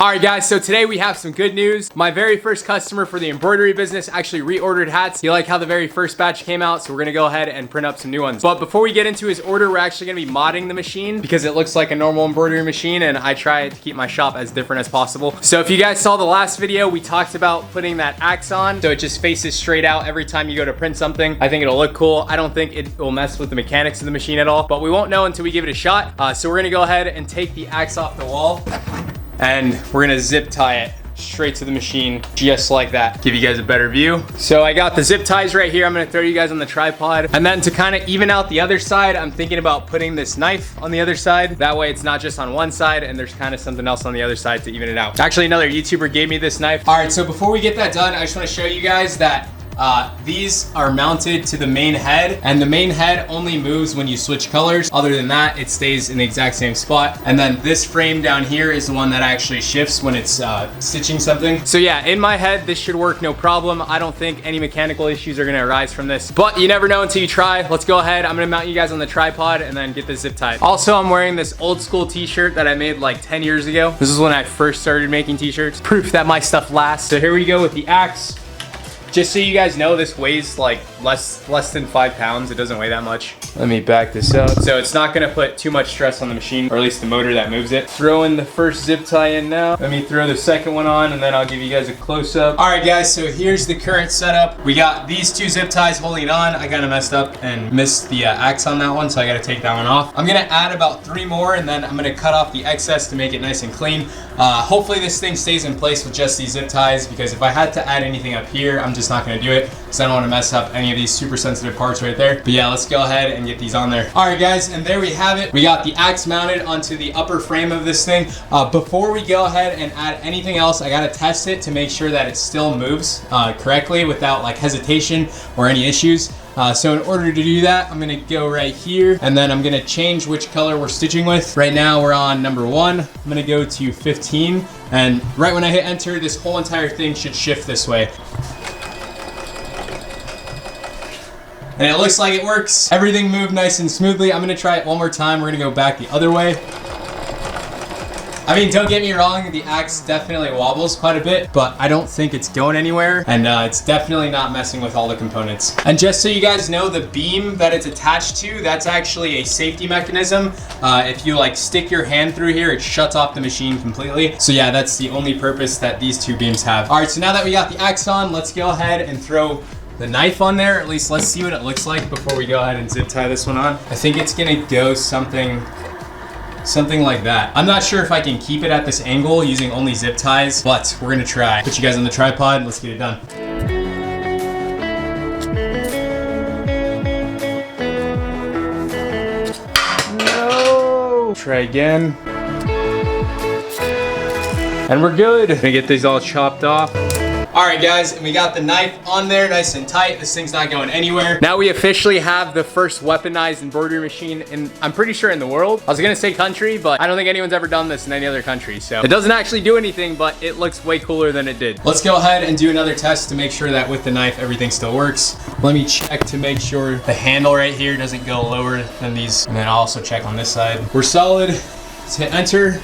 Alright guys, so today we have some good news. My very first customer for the embroidery business actually reordered hats. He liked how the very first batch came out, so we're gonna go ahead and print up some new ones. But before we get into his order, we're actually gonna be modding the machine because it looks like a normal embroidery machine and I try to keep my shop as different as possible. So if you guys saw the last video, we talked about putting that axe on so it just faces straight out every time you go to print something. I think it'll look cool. I don't think it will mess with the mechanics of the machine at all, but we won't know until we give it a shot. So we're gonna go ahead and take the axe off the wall and we're gonna zip tie it straight to the machine, just like that. Give you guys a better view. So I got the zip ties right here. I'm gonna throw you guys on the tripod. And then to kind of even out the other side, I'm thinking about putting this knife on the other side. That way it's not just on one side and there's kind of something else on the other side to even it out. Actually, another YouTuber gave me this knife. All right, so before we get that done, I just wanna show you guys that these are mounted to the main head, and the main head only moves when you switch colors. Other than that, it stays in the exact same spot. And then this frame down here is the one that actually shifts when it's stitching something. So yeah, in my head, this should work no problem. I don't think any mechanical issues are gonna arise from this, but you never know until you try. Let's go ahead. I'm gonna mount you guys on the tripod and then get this zip tied. Also, I'm wearing this old school t-shirt that I made like 10 years ago. This is when I first started making t-shirts. Proof that my stuff lasts. So here we go with the axe. Just so you guys know, this weighs like less than 5 pounds. It doesn't weigh that much. Let me back this up. So it's not gonna put too much stress on the machine, or at least the motor that moves it. Throw in the first zip tie in now. Let me throw the second one on and then I'll give you guys a close up. All right guys, so here's the current setup. We got these two zip ties holding it on. I kind of messed up and missed the axe on that one, so I gotta take that one off. I'm gonna add about 3 more and then I'm gonna cut off the excess to make it nice and clean. Hopefully this thing stays in place with just these zip ties, because if I had to add anything up here, I'm just not gonna do it because I don't want to mess up any of these super sensitive parts right there. But yeah, let's go ahead and get these on there. All right guys, and there we have it. We got the axe mounted onto the upper frame of this thing. Before we go ahead and add anything else, I gotta test it to make sure that it still moves correctly without like hesitation or any issues. So in order to do that, I'm gonna go right here and then I'm gonna change which color we're stitching with. Right now we're on number 1. I'm gonna go to 15, and right when I hit enter, this whole entire thing should shift this way. And it looks like it works. Everything moved nice and smoothly. I'm gonna try it one more time. We're gonna go back the other way. I mean, don't get me wrong, the axe definitely wobbles quite a bit, but I don't think it's going anywhere, and it's definitely not messing with all the components. And just so you guys know, the beam that it's attached to, that's actually a safety mechanism. If you like stick your hand through here, it shuts off the machine completely. So yeah, that's the only purpose that these two beams have. All right, so now that we got the axe on, let's go ahead and throw the knife on there. At least let's see what it looks like before we go ahead and zip tie this one on. I think it's gonna go something like that. I'm not sure if I can keep it at this angle using only zip ties, but we're gonna try. Put you guys on the tripod, let's get it done. No! Try again. And we're good. Gonna get these all chopped off. All right guys, and we got the knife on there nice and tight. This thing's not going anywhere. Now we officially have the first weaponized embroidery machine in, I'm pretty sure, in the world. I was gonna say country, but I don't think anyone's ever done this in any other country. So it doesn't actually do anything, but it looks way cooler than it did. Let's go ahead and do another test to make sure that with the knife, everything still works. Let me check to make sure the handle right here doesn't go lower than these. And then I'll also check on this side. We're solid. Let's hit enter.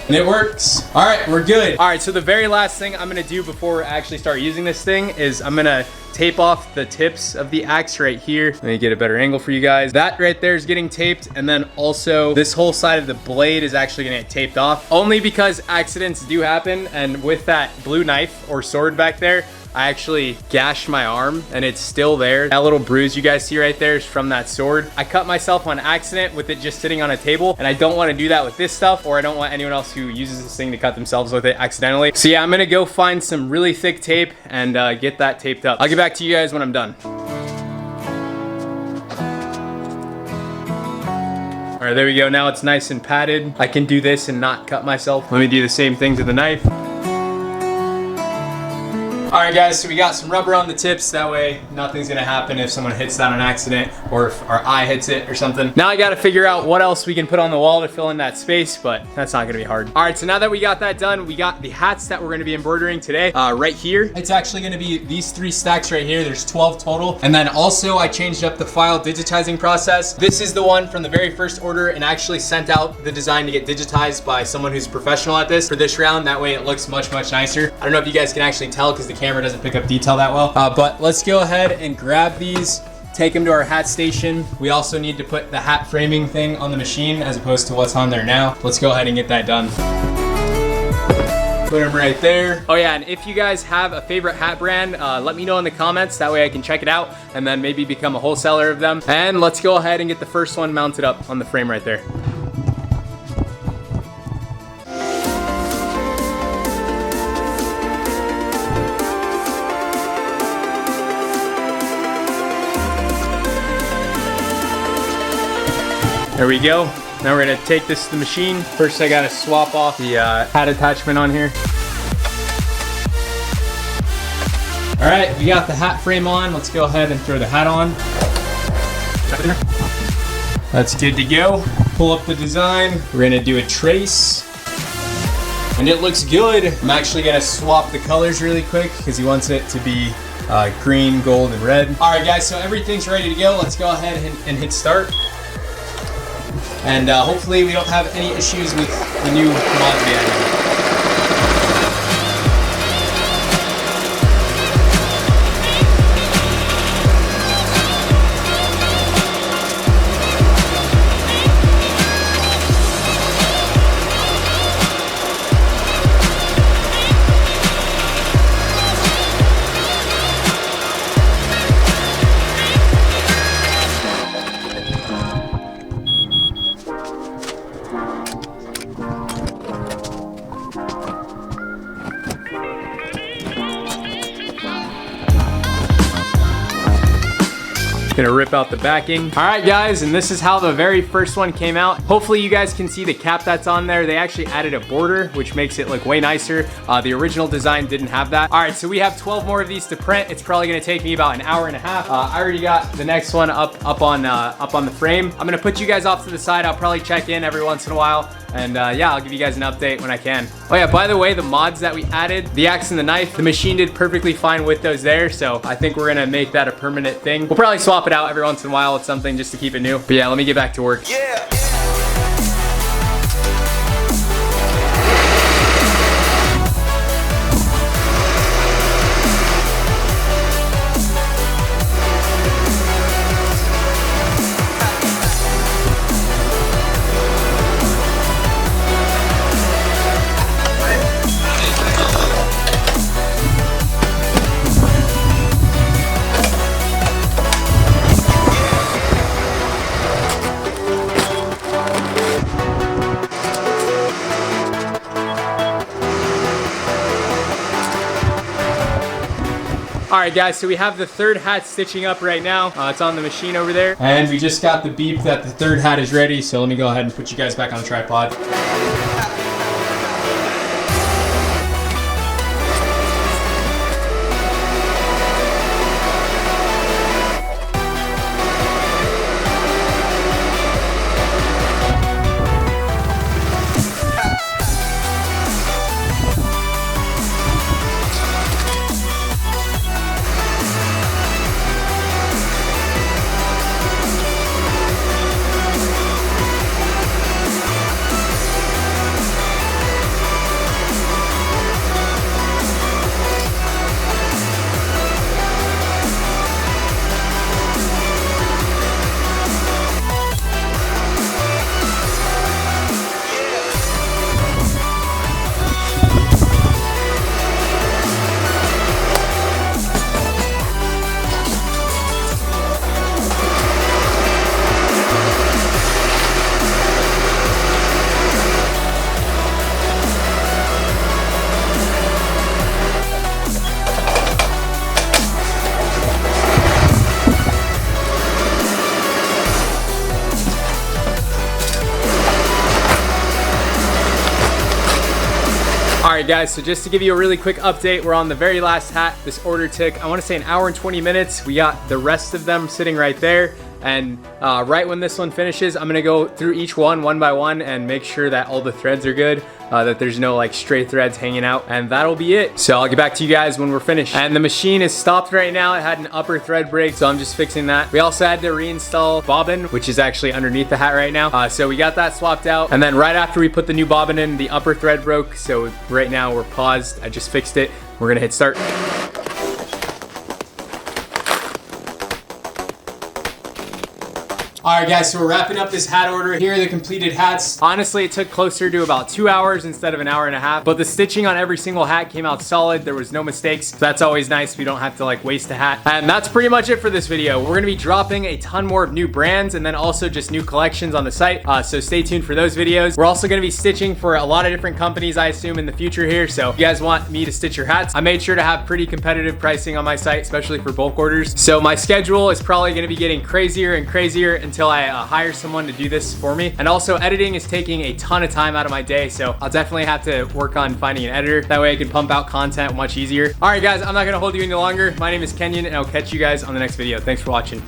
And it works. All right, we're good. All right, so the very last thing I'm gonna do before I actually start using this thing is I'm gonna tape off the tips of the axe right here. Let me get a better angle for you guys. That right there is getting taped, and then also this whole side of the blade is actually gonna get taped off, only because accidents do happen, and with that blue knife or sword back there, I actually gashed my arm and it's still there. That little bruise you guys see right there is from that sword. I cut myself on accident with it just sitting on a table, and I don't want to do that with this stuff, or I don't want anyone else who uses this thing to cut themselves with it accidentally. So yeah, I'm gonna go find some really thick tape and get that taped up. I'll get back to you guys when I'm done. All right, there we go. Now it's nice and padded. I can do this and not cut myself. Let me do the same thing to the knife. All All right, guys, so we got some rubber on the tips. That way nothing's gonna happen if someone hits that on accident or if our eye hits it or something. Now I gotta figure out what else we can put on the wall to fill in that space, but that's not gonna be hard. All right, so now that we got that done, we got the hats that we're gonna be embroidering today right here. It's actually gonna be these 3 stacks right here. There's 12 total. And then also I changed up the file digitizing process. This is the one from the very first order and actually sent out the design to get digitized by someone who's professional at this for this round. That way it looks much, much nicer. I don't know if you guys can actually tell because the camera doesn't pick up detail that well, but let's go ahead and grab these, take them to our hat station. We also need to put the hat framing thing on the machine as opposed to what's on there now. Let's go ahead and get that done. Put them right there. Oh yeah, and if you guys have a favorite hat brand, let me know in the comments. That way I can check it out and then maybe become a wholesaler of them. And let's go ahead and get the first one mounted up on the frame right there. There we go. Now we're gonna take this to the machine. First I gotta swap off the hat attachment on here. All right, we got the hat frame on. Let's go ahead and throw the hat on. That's good to go. Pull up the design. We're gonna do a trace. And it looks good. I'm actually gonna swap the colors really quick because he wants it to be green, gold, and red. All right guys, so everything's ready to go. Let's go ahead and hit start. And hopefully we don't have any issues with the new mods we added. Gonna rip out the backing. All right guys, and this is how the very first one came out. Hopefully you guys can see the cap that's on there. They actually added a border, which makes it look way nicer. The original design didn't have that. All right, so we have 12 more of these to print. It's probably gonna take me about an hour and a half. I already got the next one up on the frame. I'm gonna put you guys off to the side. I'll probably check in every once in a while. And yeah, I'll give you guys an update when I can. Oh yeah, by the way, the mods that we added, the axe and the knife, the machine did perfectly fine with those there. So I think we're gonna make that a permanent thing. We'll probably swap it out every once in a while with something just to keep it new. But yeah, let me get back to work. Yeah. All right guys, so we have the third hat stitching up right now. It's on the machine over there. And we just got the beep that the third hat is ready. So let me go ahead and put you guys back on the tripod. All right guys, so just to give you a really quick update, we're on the very last hat. This order took, I want to say, 1 hour and 20 minutes. We got the rest of them sitting right there. And right when this one finishes, I'm gonna go through each one by one and make sure that all the threads are good, that there's no like stray threads hanging out, and that'll be it. So I'll get back to you guys when we're finished. And the machine is stopped right now. It had an upper thread break, so I'm just fixing that. We also had to reinstall bobbin, which is actually underneath the hat right now. So we got that swapped out. And then right after we put the new bobbin in, the upper thread broke. So right now we're paused. I just fixed it. We're gonna hit start. All right guys, so we're wrapping up this hat order. Here are the completed hats. Honestly, it took closer to about 2 hours instead of 1.5 hours, but the stitching on every single hat came out solid. There was no mistakes. So that's always nice. We don't have to like waste a hat. And that's pretty much it for this video. We're gonna be dropping a ton more of new brands and then also just new collections on the site. So stay tuned for those videos. We're also gonna be stitching for a lot of different companies, I assume, in the future here. So if you guys want me to stitch your hats, I made sure to have pretty competitive pricing on my site, especially for bulk orders. So my schedule is probably gonna be getting crazier and crazier until I hire someone to do this for me. And also editing is taking a ton of time out of my day, so I'll definitely have to work on finding an editor. That way I can pump out content much easier. All right guys, I'm not gonna hold you any longer. My name is Kenyon and I'll catch you guys on the next video. Thanks for watching.